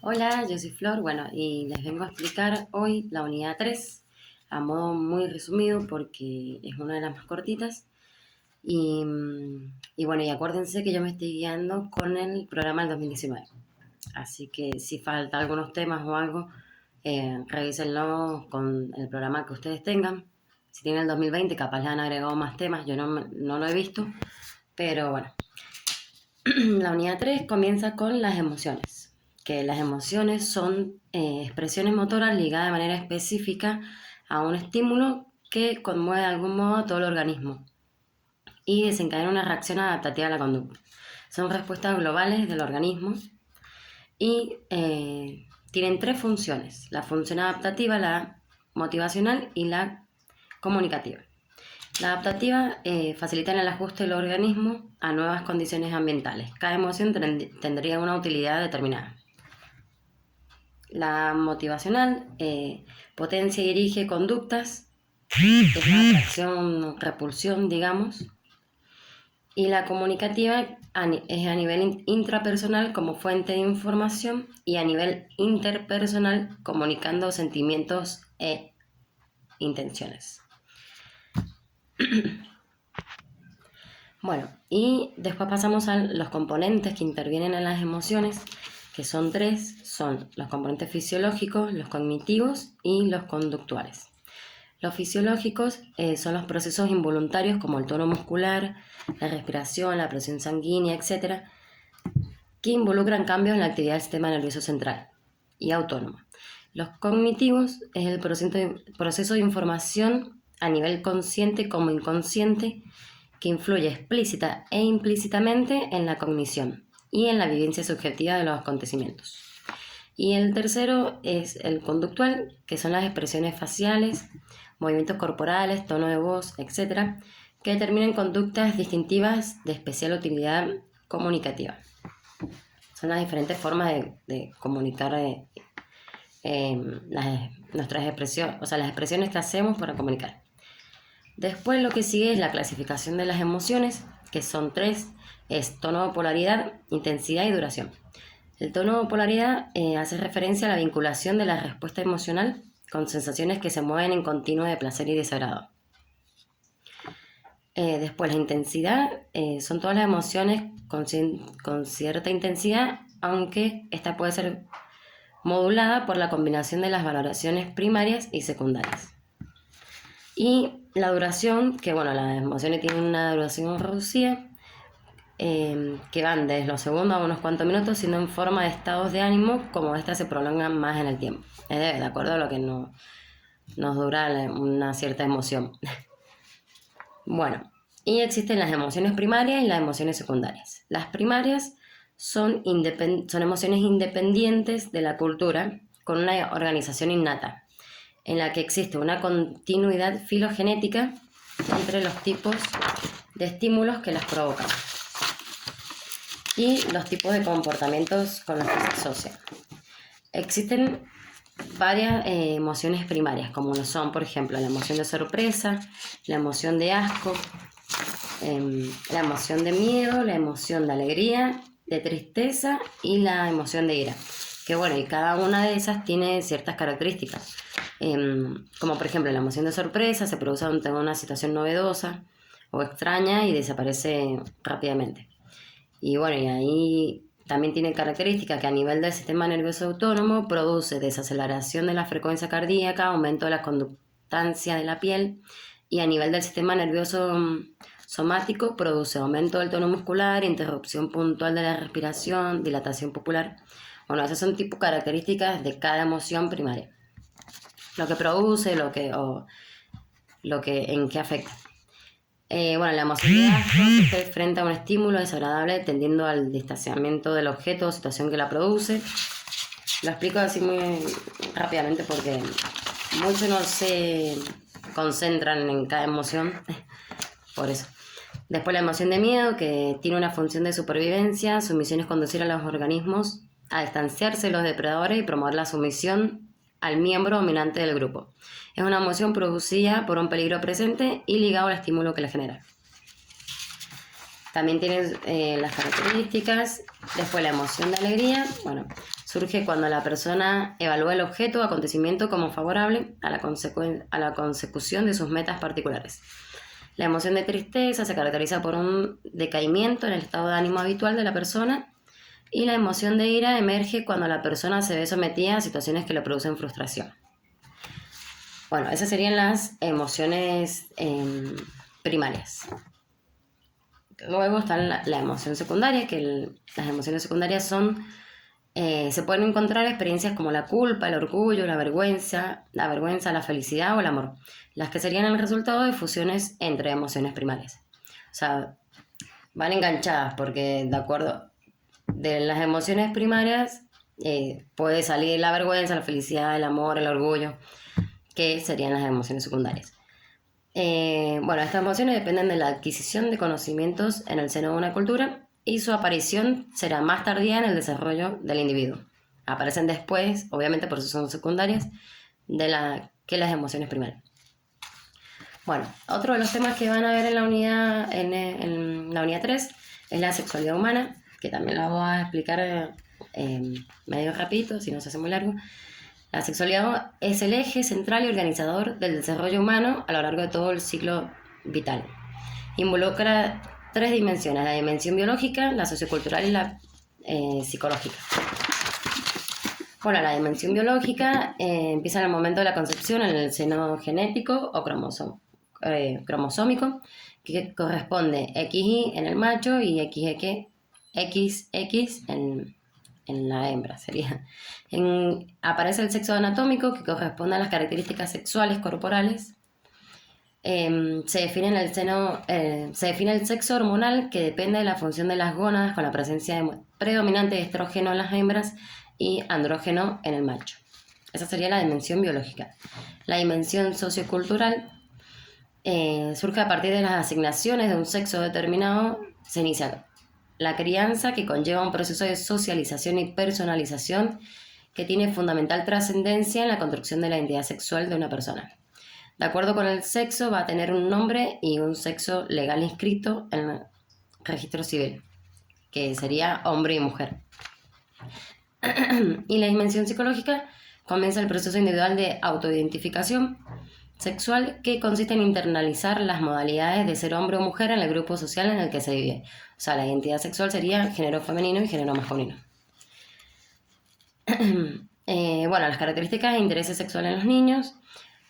Hola, yo soy Flor, bueno, y les vengo a explicar hoy la unidad 3 a modo muy resumido porque es una de las más cortitas. Y bueno, y acuérdense que yo me estoy guiando con el programa del 2019. Así que si falta algunos temas o algo, revísenlo con el programa que ustedes tengan. Si tienen el 2020, capaz le han agregado más temas, yo no lo he visto, pero bueno. La unidad 3 comienza con las emociones, que las emociones son expresiones motoras ligadas de manera específica a un estímulo que conmueve de algún modo a todo el organismo y desencadena una reacción adaptativa a la conducta. Son respuestas globales del organismo y tienen tres funciones: la función adaptativa, la motivacional y la comunicativa. La adaptativa facilita el ajuste del organismo a nuevas condiciones ambientales. Cada emoción tendría una utilidad determinada. La motivacional potencia y dirige conductas, que es la atracción, repulsión, digamos. Y la comunicativa es a nivel intrapersonal como fuente de información y a nivel interpersonal comunicando sentimientos e intenciones. Bueno, y después pasamos a los componentes que intervienen en las emociones, que son tres: son los componentes fisiológicos, los cognitivos y los conductuales. Los fisiológicos son los procesos involuntarios como el tono muscular, la respiración, la presión sanguínea, etc., que involucran cambios en la actividad del sistema nervioso central y autónomo. Los cognitivos es el proceso de información a nivel consciente como inconsciente, que influye explícita e implícitamente en la cognición y en la vivencia subjetiva de los acontecimientos. Y el tercero es el conductual, que son las expresiones faciales, movimientos corporales, tono de voz, etc., que determinan conductas distintivas de especial utilidad comunicativa. Son las diferentes formas de comunicar nuestras expresiones, o sea, las expresiones que hacemos para comunicar. Después lo que sigue es la clasificación de las emociones, que son tres: es tono, polaridad, intensidad y duración. El tono o polaridad hace referencia a la vinculación de la respuesta emocional con sensaciones que se mueven en continuo de placer y desagrado. Después la intensidad son todas las emociones con cierta intensidad, aunque esta puede ser modulada por la combinación de las valoraciones primarias y secundarias. Y la duración, que bueno, las emociones tienen una duración reducida, que van desde los segundos a unos cuantos minutos, siendo en forma de estados de ánimo, como estas se prolongan más en el tiempo, de acuerdo a lo que nos dura una cierta emoción. Bueno, y existen las emociones primarias y las emociones secundarias. Las primarias son emociones independientes de la cultura, con una organización innata, en la que existe una continuidad filogenética entre los tipos de estímulos que las provocan y los tipos de comportamientos con los que se asocian. Existen varias emociones primarias, como lo son, por ejemplo, la emoción de sorpresa, la emoción de asco, la emoción de miedo, la emoción de alegría, de tristeza y la emoción de ira. Que bueno, y cada una de esas tiene ciertas características. Como por ejemplo, la emoción de sorpresa se produce ante una situación novedosa o extraña y desaparece rápidamente. Y bueno, y ahí también tiene características que a nivel del sistema nervioso autónomo produce desaceleración de la frecuencia cardíaca, aumento de la conductancia de la piel, y a nivel del sistema nervioso somático produce aumento del tono muscular, interrupción puntual de la respiración, dilatación pupilar. Bueno, esas son tipo características de cada emoción primaria. Lo que produce, en qué afecta. Bueno, la emoción de asco se frente a un estímulo desagradable tendiendo al distanciamiento del objeto o situación que la produce. Lo explico así muy rápidamente porque muchos no se concentran en cada emoción, por eso. Después la emoción de miedo, que tiene una función de supervivencia. Su misión es conducir a los organismos a distanciarse de los depredadores y promover la sumisión al miembro dominante del grupo. Es una emoción producida por un peligro presente y ligado al estímulo que la genera. También tiene las características. Después la emoción de alegría. Bueno, Surge cuando la persona evalúa el objeto o acontecimiento como favorable a la consecución de sus metas particulares. La emoción de tristeza se caracteriza por un decaimiento en el estado de ánimo habitual de la persona, y la emoción de ira emerge cuando la persona se ve sometida a situaciones que le producen frustración. Bueno, esas serían las emociones primarias. Luego está la emoción secundaria, que las emociones secundarias son, se pueden encontrar experiencias como la culpa, el orgullo, la vergüenza, la felicidad o el amor, las que serían el resultado de fusiones entre emociones primarias. O sea, van enganchadas porque de acuerdo de las emociones primarias puede salir la vergüenza, la felicidad, el amor, el orgullo, que serían las emociones secundarias. Bueno, estas emociones dependen de la adquisición de conocimientos en el seno de una cultura, y su aparición será más tardía en el desarrollo del individuo. Aparecen después, obviamente por eso son secundarias, que las emociones primarias. Bueno, otro de los temas que van a ver en la unidad, en la unidad 3 es la sexualidad humana, que también la voy a explicar medio rapidito, si no se hace muy largo. La sexualidad es el eje central y organizador del desarrollo humano a lo largo de todo el ciclo vital. Involucra 3 dimensiones: la dimensión biológica, la sociocultural y la psicológica. Bueno, la dimensión biológica empieza en el momento de la concepción en el seno genético o cromosómico, que corresponde XY en el macho y XX en la hembra, sería. Aparece el sexo anatómico, que corresponde a las características sexuales corporales. Se define el sexo hormonal, que depende de la función de las gónadas, con la presencia predominante de estrógeno en las hembras y andrógeno en el macho. Esa sería la dimensión biológica. La dimensión sociocultural surge a partir de las asignaciones de un sexo determinado. Se inicia la crianza, que conlleva un proceso de socialización y personalización que tiene fundamental trascendencia en la construcción de la identidad sexual de una persona. De acuerdo con el sexo, va a tener un nombre y un sexo legal inscrito en el registro civil, que sería hombre y mujer. Y la dimensión psicológica comienza el proceso individual de autoidentificación sexual, que consiste en internalizar las modalidades de ser hombre o mujer en el grupo social en el que se vive. O sea, la identidad sexual sería género femenino y género masculino. Bueno, las características e intereses sexuales en los niños.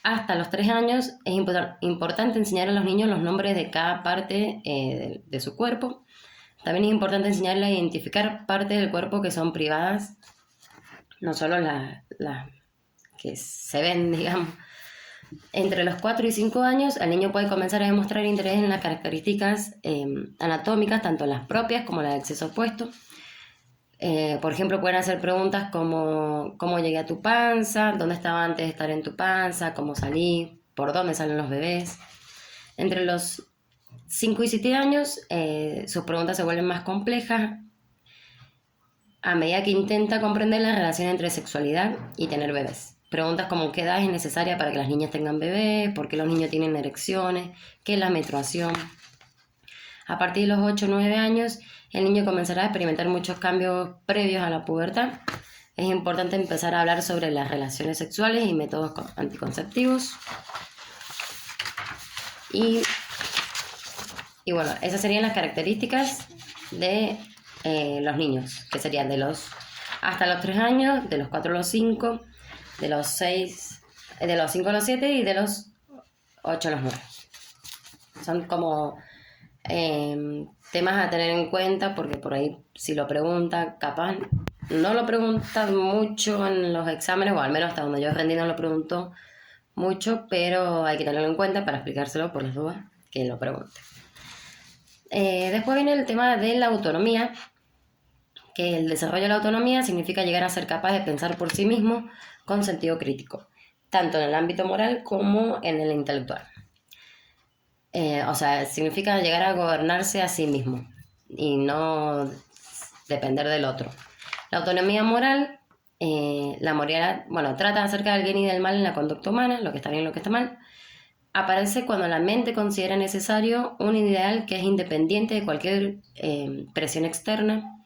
Hasta los 3 años es importante enseñar a los niños los nombres de cada parte de su cuerpo. También es importante enseñarles a identificar partes del cuerpo que son privadas, no solo las que se ven, digamos. Entre los 4 y 5 años, el niño puede comenzar a demostrar interés en las características anatómicas, tanto las propias como las del sexo opuesto. Por ejemplo, pueden hacer preguntas como ¿cómo llegué a tu panza? ¿Dónde estaba antes de estar en tu panza? ¿Cómo salí? ¿Por dónde salen los bebés? Entre los 5 y 7 años, sus preguntas se vuelven más complejas a medida que intenta comprender la relación entre sexualidad y tener bebés. Preguntas como ¿qué edad es necesaria para que las niñas tengan bebés? ¿Por qué los niños tienen erecciones? ¿Qué es la menstruación? A partir de los 8 o 9 años, el niño comenzará a experimentar muchos cambios previos a la pubertad. Es importante empezar a hablar sobre las relaciones sexuales y métodos anticonceptivos. Y bueno, esas serían las características de los niños, que serían hasta los 3 años, de los 4 a los 5, de los 5 a los 7 y de los 8 a los 9. Son como temas a tener en cuenta, porque por ahí si lo preguntan, capaz no lo preguntan mucho en los exámenes, o al menos hasta donde yo rendí no lo preguntó mucho, pero hay que tenerlo en cuenta para explicárselo por las dudas que lo pregunte. Después viene el tema de la autonomía, que el desarrollo de la autonomía significa llegar a ser capaz de pensar por sí mismo con sentido crítico, tanto en el ámbito moral como en el intelectual. O sea, significa llegar a gobernarse a sí mismo y no depender del otro. La autonomía moral, la moralidad, trata acerca del bien y del mal en la conducta humana, lo que está bien y lo que está mal. Aparece cuando la mente considera necesario un ideal que es independiente de cualquier presión externa.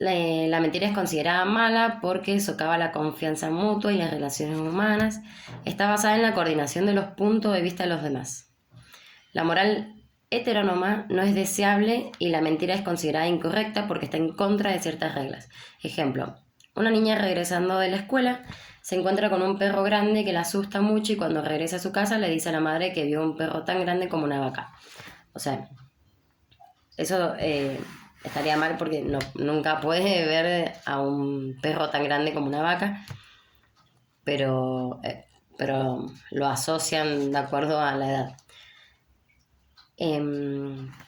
La mentira es considerada mala porque socava la confianza mutua y las relaciones humanas. Está basada en la coordinación de los puntos de vista de los demás. La moral heterónoma no es deseable y la mentira es considerada incorrecta porque está en contra de ciertas reglas. Ejemplo, una niña regresando de la escuela se encuentra con un perro grande que la asusta mucho y cuando regresa a su casa le dice a la madre que vio un perro tan grande como una vaca. O sea, eso estaría mal porque nunca puedes ver a un perro tan grande como una vaca, pero lo asocian de acuerdo a la edad.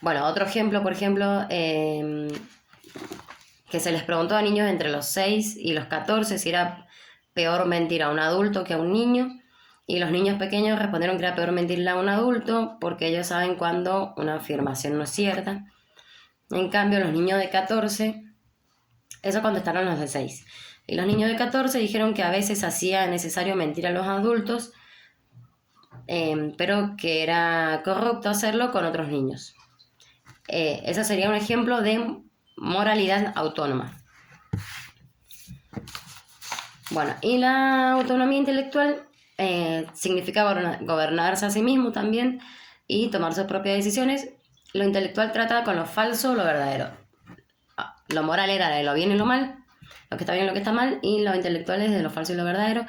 Bueno, otro ejemplo, por ejemplo, que se les preguntó a niños entre los 6 y los 14 si era peor mentir a un adulto que a un niño, y los niños pequeños respondieron que era peor mentirle a un adulto porque ellos saben cuando una afirmación no es cierta. En cambio, los niños de 14, eso contestaron los de 6. Y los niños de 14 dijeron que a veces hacía necesario mentir a los adultos, pero que era corrupto hacerlo con otros niños. Eso sería un ejemplo de moralidad autónoma. Bueno, y la autonomía intelectual significa gobernarse a sí mismo también y tomar sus propias decisiones. Lo intelectual trata con lo falso o lo verdadero. Lo moral era de lo bien y lo mal, lo que está bien y lo que está mal, y lo intelectual es de lo falso y lo verdadero.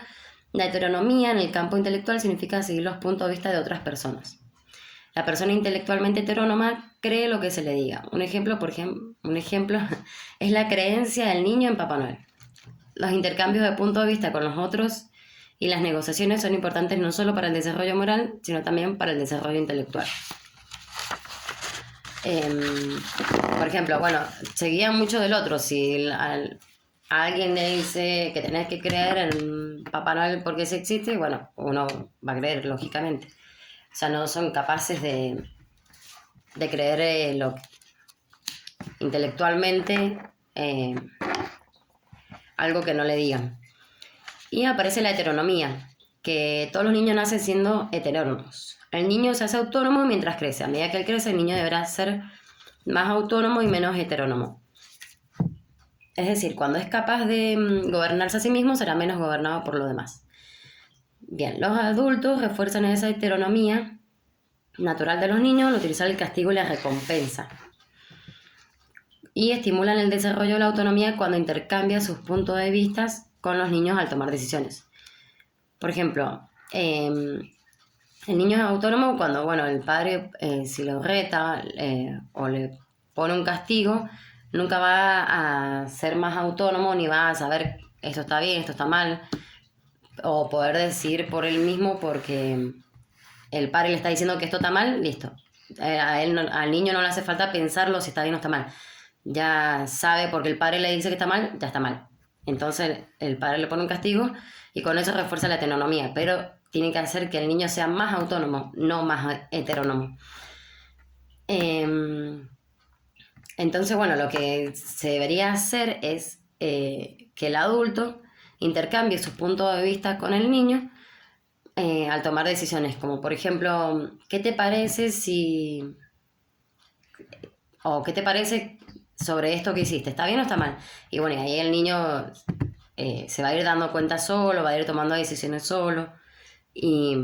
La heteronomía en el campo intelectual significa seguir los puntos de vista de otras personas. La persona intelectualmente heterónoma cree lo que se le diga. Un ejemplo es la creencia del niño en Papá Noel. Los intercambios de puntos de vista con los otros y las negociaciones son importantes no solo para el desarrollo moral, sino también para el desarrollo intelectual. Por ejemplo, bueno, se guía mucho del otro. Si a alguien le dice que tenés que creer en Papá Noel porque sí existe, bueno, uno va a creer, lógicamente. O sea, no son capaces de creer intelectualmente algo que no le digan. Y aparece la heteronomía, que todos los niños nacen siendo heterónomos. El niño se hace autónomo mientras crece. A medida que él crece, el niño deberá ser más autónomo y menos heterónomo. Es decir, cuando es capaz de gobernarse a sí mismo, será menos gobernado por los demás. Bien, los adultos refuerzan esa heteronomía natural de los niños al utilizar el castigo y la recompensa. Y estimulan el desarrollo de la autonomía cuando intercambian sus puntos de vista con los niños al tomar decisiones. Por ejemplo, el niño es autónomo cuando, bueno, el padre, si lo reta o le pone un castigo, nunca va a ser más autónomo ni va a saber esto está bien, esto está mal, o poder decir por él mismo porque el padre le está diciendo que esto está mal, listo. Al niño no le hace falta pensarlo si está bien o está mal. Ya sabe porque el padre le dice que está mal, ya está mal. Entonces el padre le pone un castigo y con eso refuerza la heteronomía, pero tiene que hacer que el niño sea más autónomo, no más heterónomo. Entonces, bueno, lo que se debería hacer es que el adulto intercambie sus puntos de vista con el niño al tomar decisiones, como por ejemplo, ¿qué te parece si... o qué te parece sobre esto que hiciste? ¿Está bien o está mal? Y bueno, ahí el niño se va a ir dando cuenta solo, va a ir tomando decisiones solo y